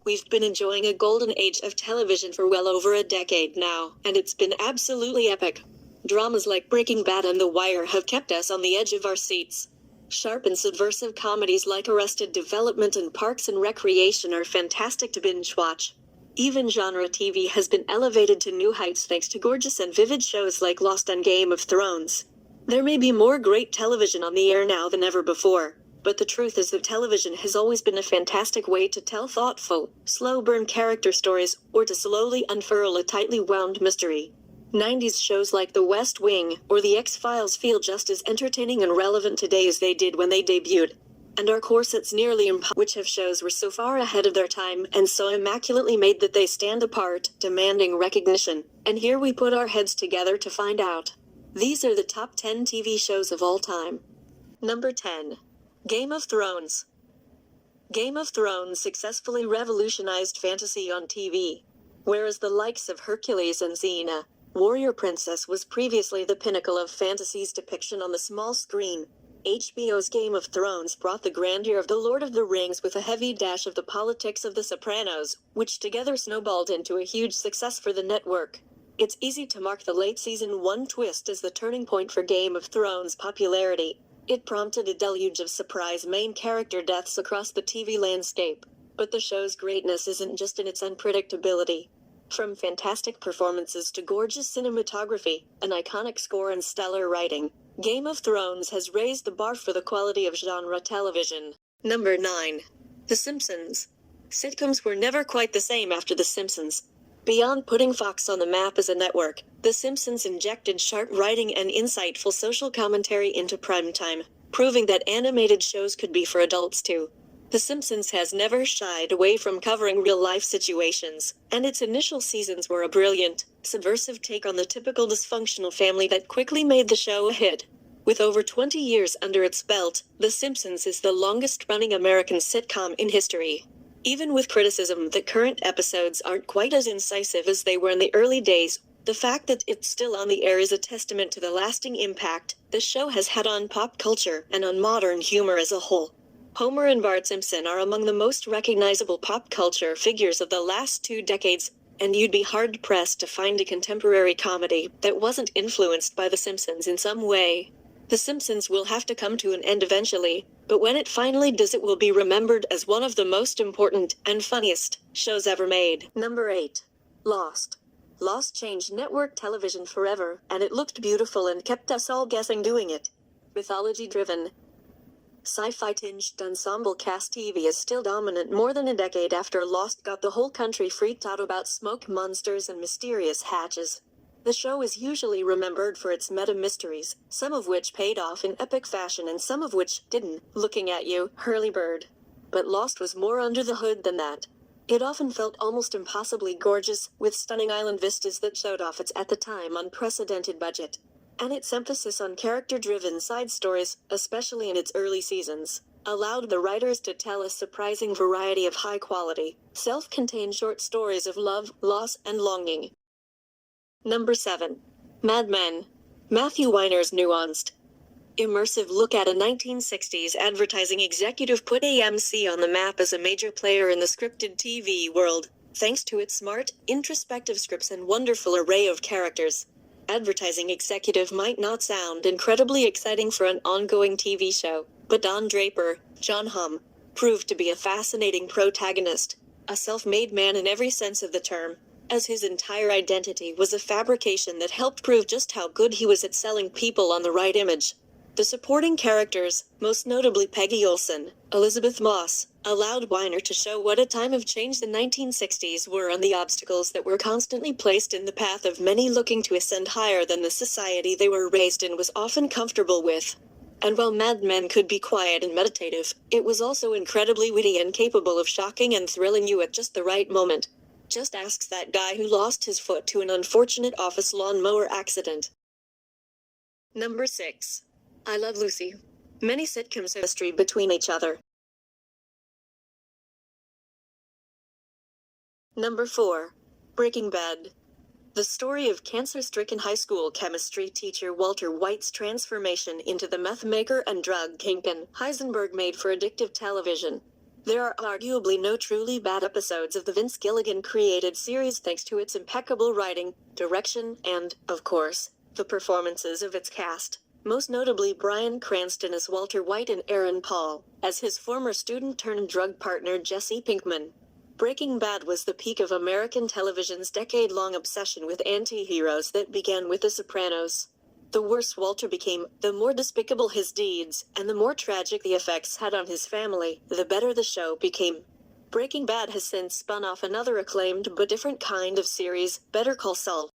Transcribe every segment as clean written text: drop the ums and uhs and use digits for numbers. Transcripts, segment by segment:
We've been enjoying a golden age of television for well over a decade now, and it's been absolutely epic. Dramas like Breaking Bad and The Wire have kept us on the edge of our seats. Sharp and subversive comedies like Arrested Development and Parks and Recreation are fantastic to binge watch. Even genre TV has been elevated to new heights thanks to gorgeous and vivid shows like Lost and Game of Thrones. There may be more great television on the air now than ever before, but the truth is that television has always been a fantastic way to tell thoughtful, slow-burn character stories, or to slowly unfurl a tightly wound mystery. 90s shows like The West Wing or The X-Files feel just as entertaining and relevant today as they did when they debuted. And our corsets nearly which have shows were so far ahead of their time and so immaculately made that they stand apart, demanding recognition. And here we put our heads together to find out. These are the top 10 TV shows of all time. Number 10. Game of Thrones. Game of Thrones successfully revolutionized fantasy on TV. Whereas the likes of Hercules and Xena, Warrior Princess was previously the pinnacle of fantasy's depiction on the small screen, HBO's Game of Thrones brought the grandeur of The Lord of the Rings with a heavy dash of the politics of The Sopranos, which together snowballed into a huge success for the network. It's easy to mark the late season 1 twist as the turning point for Game of Thrones' popularity. It prompted a deluge of surprise main character deaths across the TV landscape. But the show's greatness isn't just in its unpredictability. From fantastic performances to gorgeous cinematography, an iconic score and stellar writing, Game of Thrones has raised the bar for the quality of genre television. Number 9. The Simpsons. Sitcoms were never quite the same after The Simpsons. Beyond putting Fox on the map as a network, The Simpsons injected sharp writing and insightful social commentary into primetime, proving that animated shows could be for adults too. The Simpsons has never shied away from covering real-life situations, and its initial seasons were a brilliant, subversive take on the typical dysfunctional family that quickly made the show a hit. With over 20 years under its belt, The Simpsons is the longest-running American sitcom in history. Even with criticism that current episodes aren't quite as incisive as they were in the early days, the fact that it's still on the air is a testament to the lasting impact the show has had on pop culture and on modern humor as a whole. Homer and Bart Simpson are among the most recognizable pop culture figures of the last 2 decades, and you'd be hard-pressed to find a contemporary comedy that wasn't influenced by The Simpsons in some way. The Simpsons will have to come to an end eventually, but when it finally does it will be remembered as one of the most important and funniest shows ever made. Number 8. Lost. Lost changed network television forever, and it looked beautiful and kept us all guessing doing it. Mythology-driven, sci-fi-tinged ensemble cast TV is still dominant more than a decade after Lost got the whole country freaked out about smoke monsters and mysterious hatches. The show is usually remembered for its meta-mysteries, some of which paid off in epic fashion and some of which didn't. Looking at you, Hurley-bird. But Lost was more under the hood than that. It often felt almost impossibly gorgeous, with stunning island vistas that showed off its at the time unprecedented budget. And its emphasis on character-driven side stories, especially in its early seasons, allowed the writers to tell a surprising variety of high-quality, self-contained short stories of love, loss, and longing. Number 7. Mad Men. Matthew Weiner's nuanced, immersive look at a 1960s advertising executive put AMC on the map as a major player in the scripted TV world, thanks to its smart, introspective scripts and wonderful array of characters. Advertising executive might not sound incredibly exciting for an ongoing TV show, but Don Draper, John Hamm, proved to be a fascinating protagonist, a self-made man in every sense of the term, as his entire identity was a fabrication that helped prove just how good he was at selling people on the right image. The supporting characters, most notably Peggy Olson, Elizabeth Moss, allowed Weiner to show what a time of change the 1960s were and the obstacles that were constantly placed in the path of many looking to ascend higher than the society they were raised in was often comfortable with. And while Mad Men could be quiet and meditative, it was also incredibly witty and capable of shocking and thrilling you at just the right moment. Just ask that guy who lost his foot to an unfortunate office lawnmower accident. Number 6. I Love Lucy. Many sitcoms have history between each other. Number 4. Breaking Bad. The story of cancer-stricken high school chemistry teacher Walter White's transformation into the meth maker and drug kingpin Heisenberg made for addictive television. There are arguably no truly bad episodes of the Vince Gilligan-created series thanks to its impeccable writing, direction, and, of course, the performances of its cast. Most notably Bryan Cranston as Walter White and Aaron Paul as his former student-turned-drug partner Jesse Pinkman. Breaking Bad was the peak of American television's decade-long obsession with anti-heroes that began with The Sopranos. The worse Walter became, the more despicable his deeds, and the more tragic the effects had on his family, the better the show became. Breaking Bad has since spun off another acclaimed but different kind of series, Better Call Saul.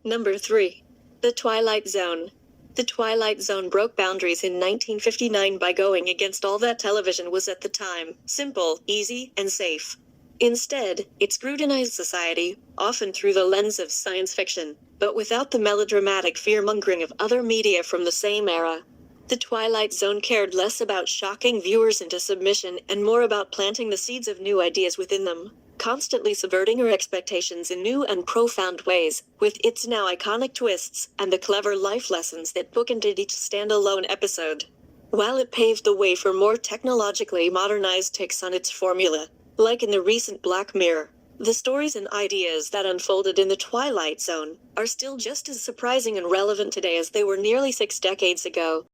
Number 3. The Twilight Zone. The Twilight Zone broke boundaries in 1959 by going against all that television was at the time: simple, easy, and safe. Instead, it scrutinized society, often through the lens of science fiction, but without the melodramatic fear-mongering of other media from the same era. The Twilight Zone cared less about shocking viewers into submission and more about planting the seeds of new ideas within them, constantly subverting our expectations in new and profound ways, with its now iconic twists and the clever life lessons that bookended each standalone episode. While it paved the way for more technologically modernized takes on its formula, like in the recent Black Mirror, the stories and ideas that unfolded in the Twilight Zone are still just as surprising and relevant today as they were nearly 6 decades ago.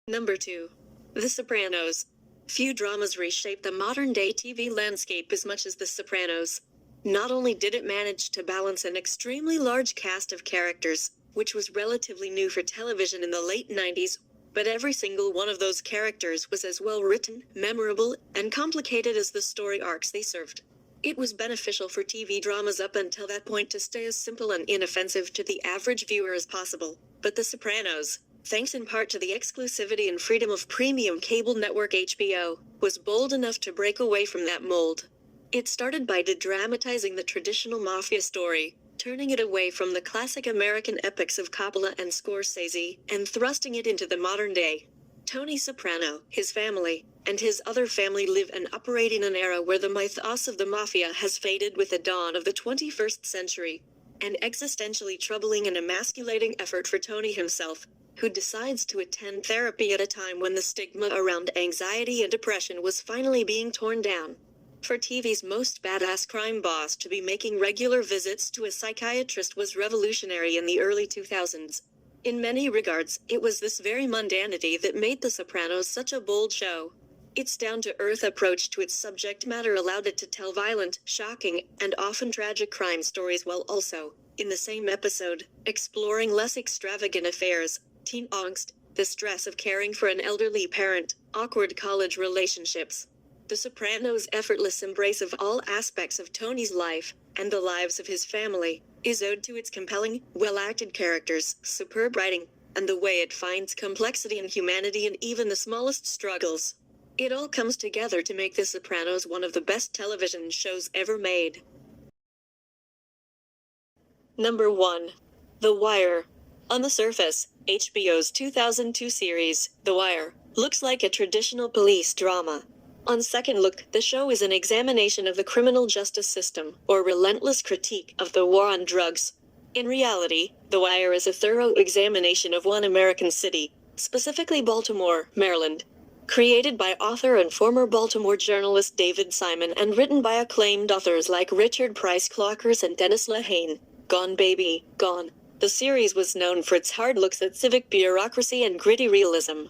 Number 2. The Sopranos. Few dramas reshape the modern-day TV landscape as much as The Sopranos. Not only did it manage to balance an extremely large cast of characters, which was relatively new for television in the late 90s, but every single one of those characters was as well written, memorable, and complicated as the story arcs they served. It was beneficial for TV dramas up until that point to stay as simple and inoffensive to the average viewer as possible, but The Sopranos, thanks in part to the exclusivity and freedom of premium cable network HBO, was bold enough to break away from that mold. It started by de-dramatizing the traditional mafia story, turning it away from the classic American epics of Coppola and Scorsese, and thrusting it into the modern day. Tony Soprano, his family, and his other family live and operate in an era where the mythos of the mafia has faded with the dawn of the 21st century. An existentially troubling and emasculating effort for Tony himself, who decides to attend therapy at a time when the stigma around anxiety and depression was finally being torn down. For TV's most badass crime boss to be making regular visits to a psychiatrist was revolutionary in the early 2000s. In many regards, it was this very mundanity that made The Sopranos such a bold show. Its down-to-earth approach to its subject matter allowed it to tell violent, shocking, and often tragic crime stories while also, in the same episode, exploring less extravagant affairs, teen angst, the stress of caring for an elderly parent, awkward college relationships. The Sopranos' effortless embrace of all aspects of Tony's life, and the lives of his family, is owed to its compelling, well-acted characters, superb writing, and the way it finds complexity and humanity in even the smallest struggles. It all comes together to make The Sopranos one of the best television shows ever made. Number 1. The Wire. On the surface, HBO's 2002 series, The Wire, looks like a traditional police drama. On second look, the show is an examination of the criminal justice system, or relentless critique of the war on drugs. In reality, The Wire is a thorough examination of one American city, specifically Baltimore, Maryland. Created by author and former Baltimore journalist David Simon and written by acclaimed authors like Richard Price Clockers and Dennis Lehane, Gone Baby, Gone. The series was known for its hard looks at civic bureaucracy and gritty realism.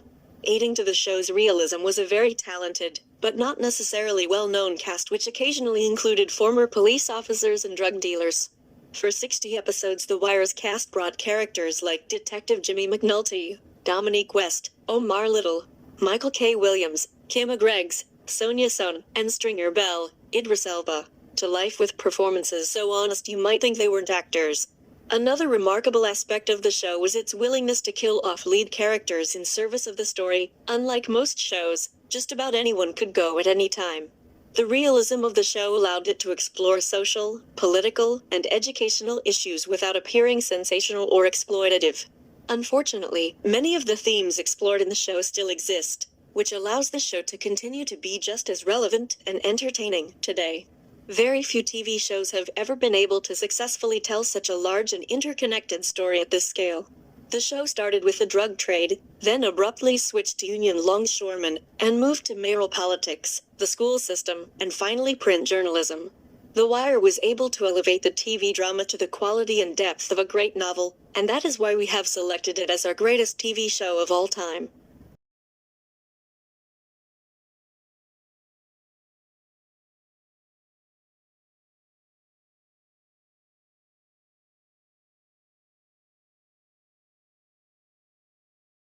Aiding to the show's realism was a very talented, but not necessarily well-known cast which occasionally included former police officers and drug dealers. For 60 episodes The Wire's cast brought characters like Detective Jimmy McNulty, Dominique West, Omar Little, Michael K. Williams, Kim Greggs, Sonia Sohn, and Stringer Bell, Idris Elba, to life with performances so honest you might think they weren't actors. Another remarkable aspect of the show was its willingness to kill off lead characters in service of the story. Unlike most shows, just about anyone could go at any time. The realism of the show allowed it to explore social, political, and educational issues without appearing sensational or exploitative. Unfortunately, many of the themes explored in the show still exist, which allows the show to continue to be just as relevant and entertaining today. Very few TV shows have ever been able to successfully tell such a large and interconnected story at this scale. The show started with the drug trade, then abruptly switched to union longshoremen, and moved to mayoral politics, the school system, and finally print journalism. The Wire was able to elevate the TV drama to the quality and depth of a great novel, and that is why we have selected it as our greatest TV show of all time.